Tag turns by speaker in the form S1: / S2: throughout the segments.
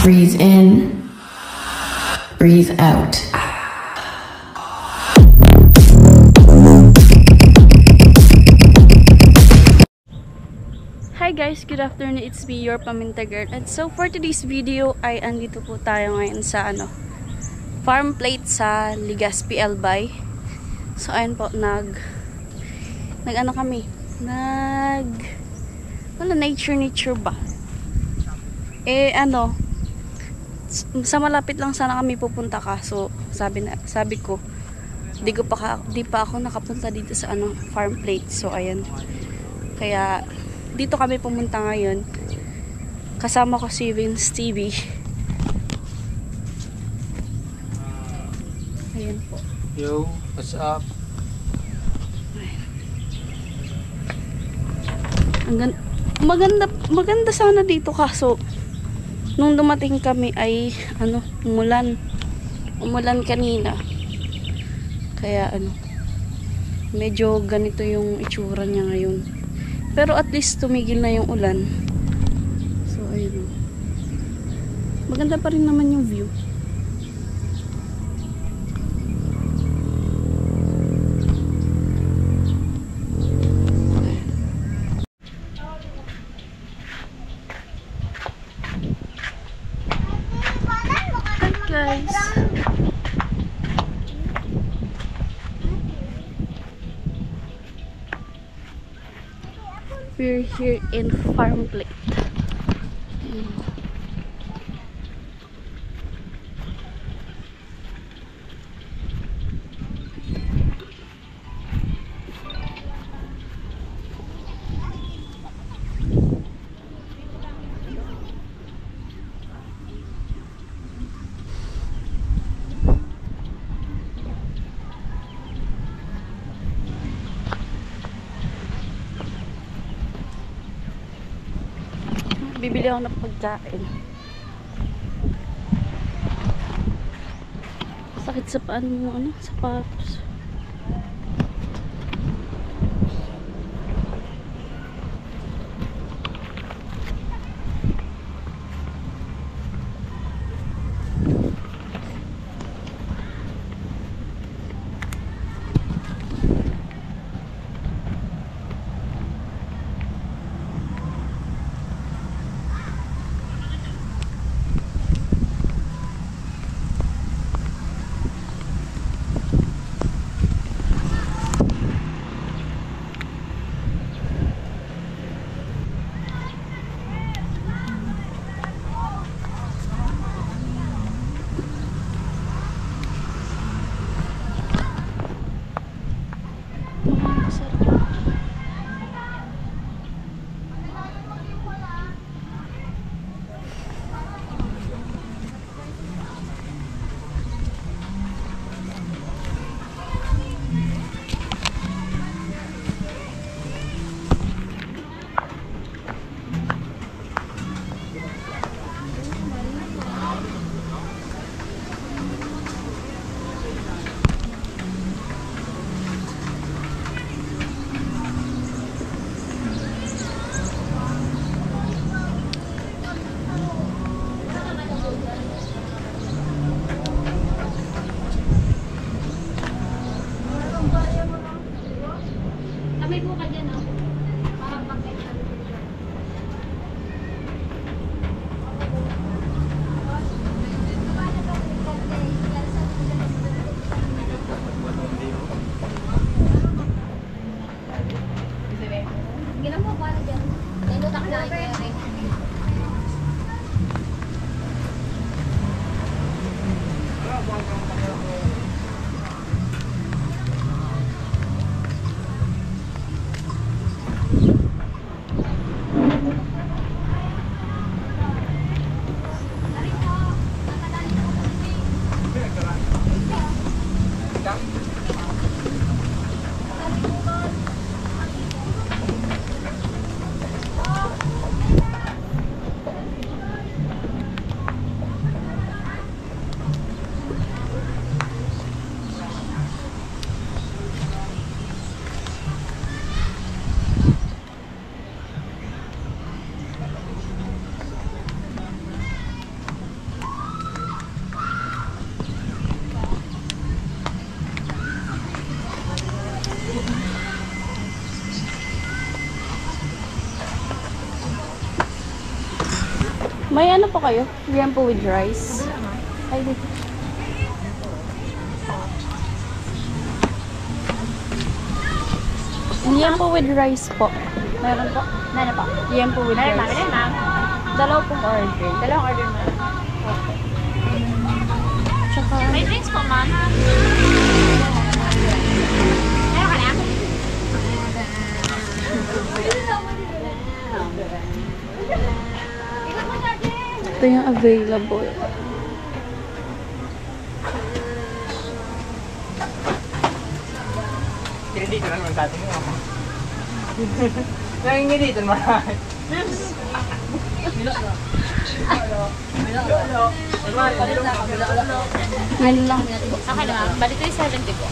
S1: Breathe in, breathe out.
S2: Hi guys, good afternoon. It's me, your Paminta Girl. And so for today's video ay andito po tayo ngayon sa farm plate sa Legazpi Albay. So ayun po, nature ba? Sa malapit lang sana kami pupunta, kaso sabi ko di pa ako nakapunta dito sa farm plate. So ayan, kaya dito kami pumunta ngayon. Kasama ko si Vince TV. Ayan po.
S3: Yo, what's up?
S2: Maganda sana dito, kaso nung dumating kami ay umulan kanina. Kaya medyo ganito yung itsura niya ngayon. Pero at least tumigil na yung ulan. So ayun. Maganda pa rin naman yung view. Guys, we're here in farm plate. Bibili ako ng pagkain. Sakit sa paan mo, sapatos. May ano pa kayo? Liempo with rice? Ay, dito. Liempo with rice po. Meron po?
S3: Ano po?
S2: Liempo with
S3: Meron
S2: rice.
S3: ma'am, ma'am.
S2: Dalaw pong order.
S3: Dalawang order ma'am.
S2: Tsaka,
S3: May drinks po ma'am. Meron ka na?
S2: ito yung available.
S4: Kaya dito na naman sa atin mo. Nangingin dito naman.
S2: Yan lang.
S3: Okay na ma'am. Balik ko yung 70 po.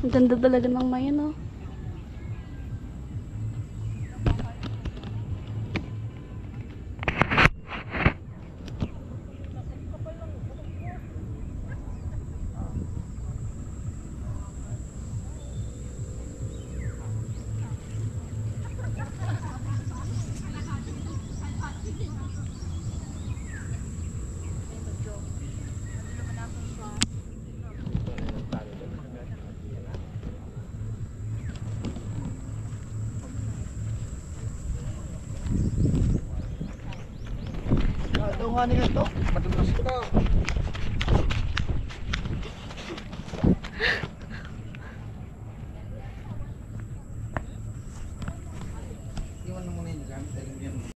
S2: Ang ganda talaga ng mayan, oh.
S4: Nga nila ito. Matulas ito. Iwan mo muna yung gamit.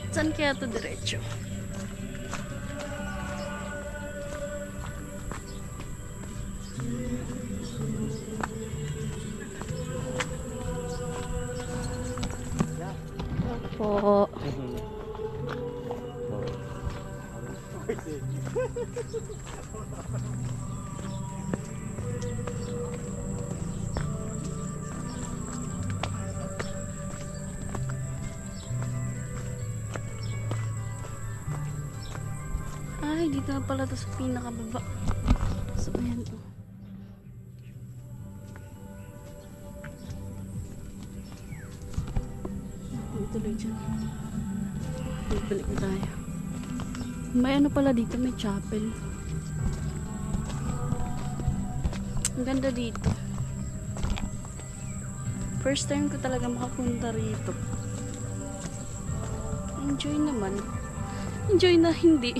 S2: Saan kaya to diretso? Po. Ay, dito na pala to sa pinakababa. So, ayan to. Tuloy dyan. Balik na tayo. May ano pala dito, may chapel. Ang ganda dito. First time ko talaga makapunta rito. Enjoy naman. Enjoy na hindi.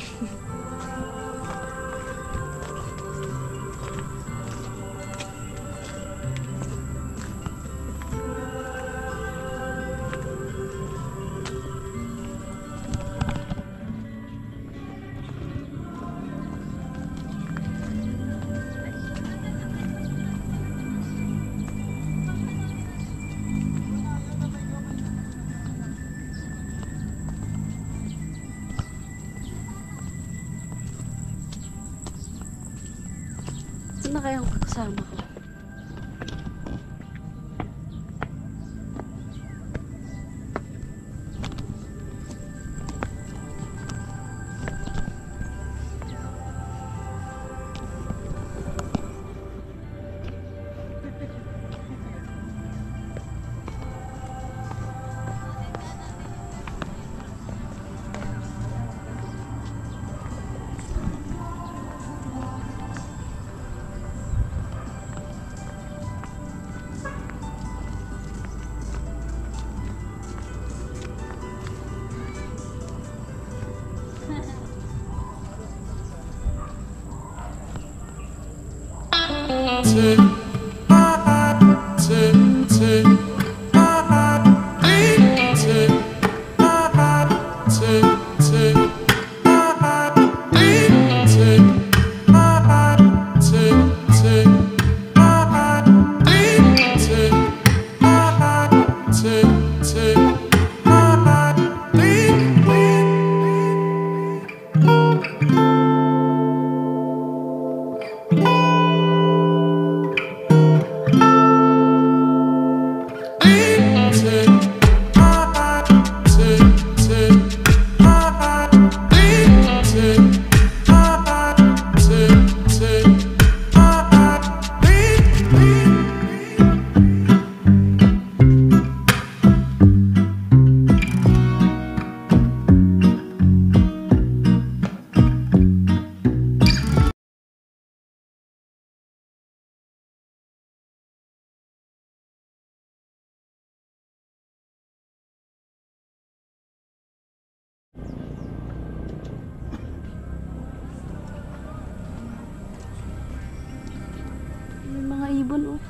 S2: Saan na kayang kasama ko? May mga ibon oh.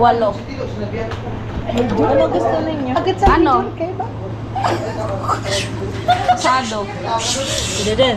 S2: Walo.
S3: Ano gusto ninyo?
S2: Ano? Sado.
S3: Hindi din.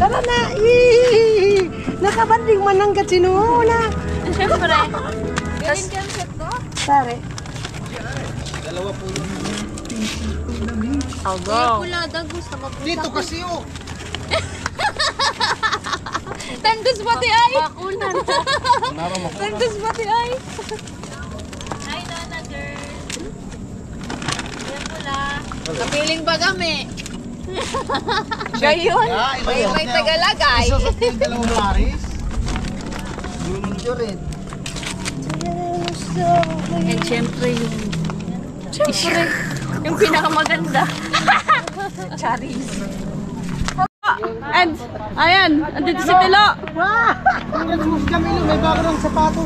S5: Tara na! Yee! Nakabanding man ang katsinuhuna.
S3: Siyempre. Galing ka ang set ko?
S5: Pare.
S3: I'll go. Kulada, gusto mo po.
S4: Dito kasi oh.
S3: Tandos pati ay. Bakulan. Tandos pati ay. Hi, Nana girl. Kaya pula. Kapiling ba kami? Gayon. May tagalagay.
S4: Isa sa dalawang laris. Yun rin.
S2: And syempre yung pinakamaganda. Charis. And, ayan, andito si Tilo.
S4: Mas Camilo, may bago ng sapato.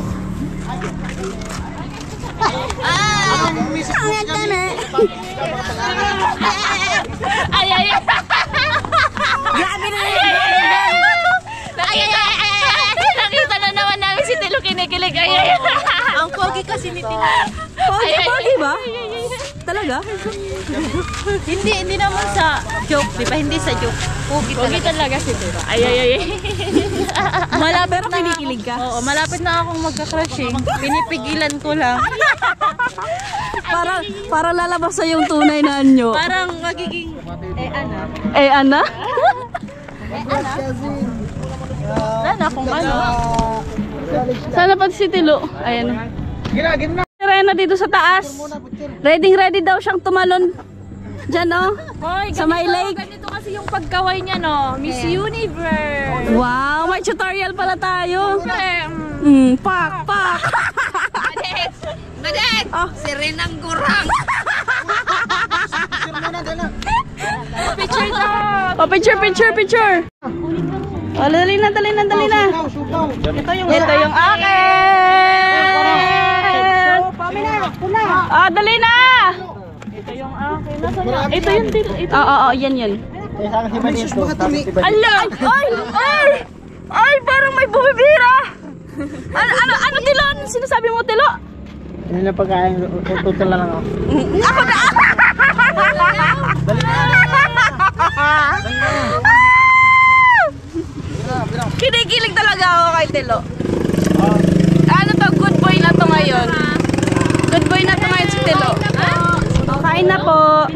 S3: Ay, ay, ay.
S5: Grabe na
S3: Nakita na naman namin si Tilo kinikilig. Ay, ay, ay.
S2: Ang pogi kasi ni Tilo.
S3: Pogi
S2: ba? Talaga?
S3: Hindi naman sa joke, di ba? Hindi sa joke. Pogi talaga si Tilo. Ay, ay, ay.
S2: Malapit na kinikilig ka?
S3: Oo, malapit na akong magka-crushing. Pinipigilan ko lang.
S2: Para lalabas sa yung tunay na anyo.
S3: Parang magiging
S2: Eh, Ana?
S3: wala na kung ano.
S2: Sana pati si Tilo. Ayan.
S4: Ginagin na.
S2: Rena dito sa taas. Ready daw siyang tumalon. Diyan oh.
S3: Hoy,
S2: Sa may lake.
S3: ganito kasi yung pagkaway niya, no? Miss Universe.
S2: Wow, may tutorial pala tayo. Pak.
S3: Madet!
S2: Oh.
S3: Si Renang Gurang. Picture daw.
S2: Oh, picture. Oh, dali na.
S4: Sukaw.
S2: Ito yung akin. Ah, dali na.
S3: Ito yung Tilo.
S2: Oo, yan.
S3: Ala! Ay, parang may bumibira. Ano Tilo? Ano sinasabi mo, Tilo?
S4: Hindi na pagkain, tutul na lang ako.
S2: Ako na. Kinikilig talaga ako kay Tilo. Ano to, good boy na to ngayon. Good boy na to ngayon si Tilo. Kain na po.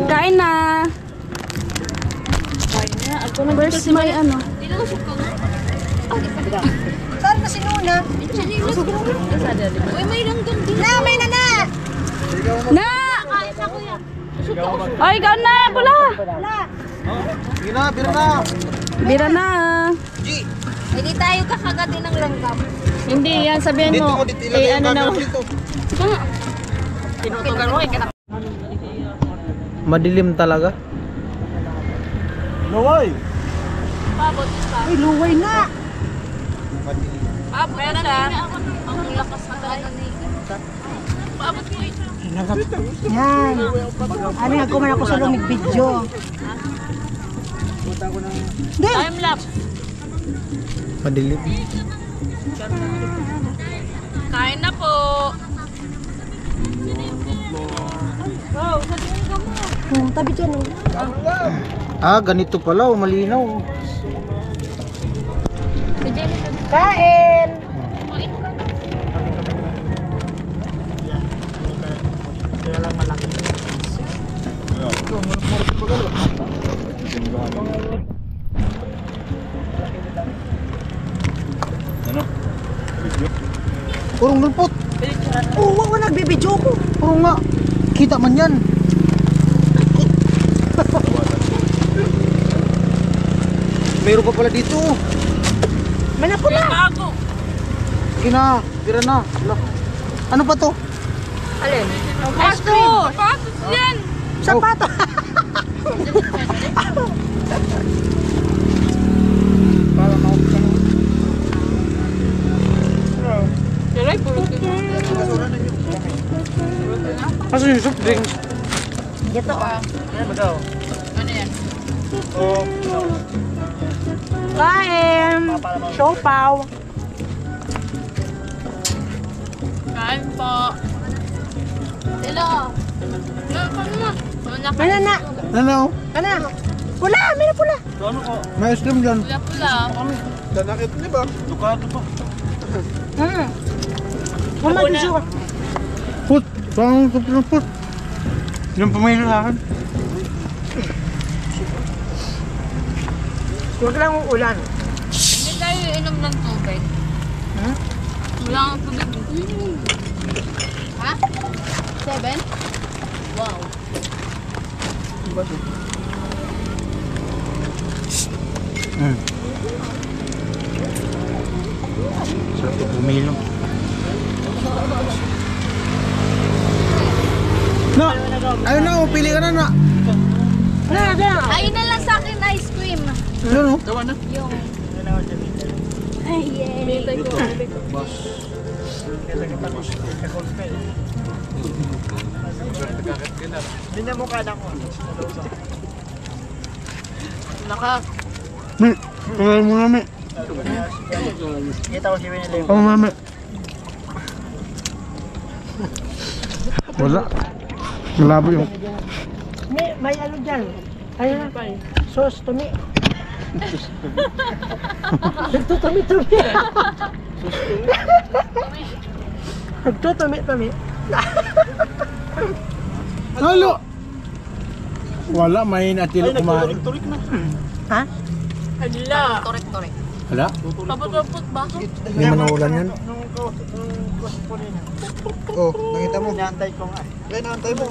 S2: Kain na. Where's my ano?
S5: Saan na si Nuna?
S3: Uy, may langgam din.
S5: May nana!
S2: Na! Ay, ikaw na, pula.
S4: Sige na, biro na.
S2: Bira na.
S3: Hindi tayo kakagatin ng langgam.
S2: Hindi, yan sabihin
S4: Dito
S2: mo.
S4: mo, dito ilagay yung camera dito.
S2: Tinutugan mo,
S4: Madilim talaga. Luway!
S5: Ay, luway na!
S3: Paabot na siya. Ang lakas na talaga ni... Paabot mo ito.
S5: Yan. Ano nga kuman ako sa lumig video.
S3: Time lapse.
S4: Madilim.
S3: Kain na po.
S5: Tabi dyan oh.
S4: Ganito pala, malinaw.
S5: Kain!
S4: Purong lulpot.
S5: Oo, wag nagbibidyo ko.
S4: Purong nga. Kita man yan. Meron pa pala dito.
S5: Manako na!
S3: Bago.
S4: Sige na, tira na. Ano pa to?
S3: Alin? Pasto! Pasto yan!
S5: Sapato!
S4: Para maupsan.
S3: Diray, pulot ko.
S4: Kaso yung soft drinks?
S5: Ito ah.
S3: Ano yan?
S4: Oo.
S5: Kain! Siopaw!
S3: Kain po. Tilo.
S5: Mana na?
S4: Ano?
S5: Kana? Pula, may pula.
S4: May ice cream dyan.
S3: Pula-pula.
S4: Danakit niya ba? Dukato pa.
S5: Mama, gusto ka.
S4: Put! Saan ang ng put? Yung pumili sa akin.
S5: Huwag lang uulan.
S3: Hindi tayo inom ng tubig. Wala kang tubig. Ha? 7? Wow.
S4: Sarap ito pumili. Na! Ayun na, pili ka na na.
S3: Ayun na lang sa akin ice cream.
S4: Ayun o.
S3: Yung... Ay, yay.
S4: Mi, kaya mo na mi. Oo mami. Wala. Malabo yung.
S5: May ano dyan. Ayun na. Sauce to me. Nagtutumi-tumi. Nagtutumi-tumi.
S4: Halo! Wala, may natilo kumain.
S5: Ha?
S3: Hala. Torek-torek.
S4: Hala?
S3: Tapot-tapot ba?
S4: Hindi man naulan yan. Oh, nakita mo. Naantay ko nga. Naantay mo.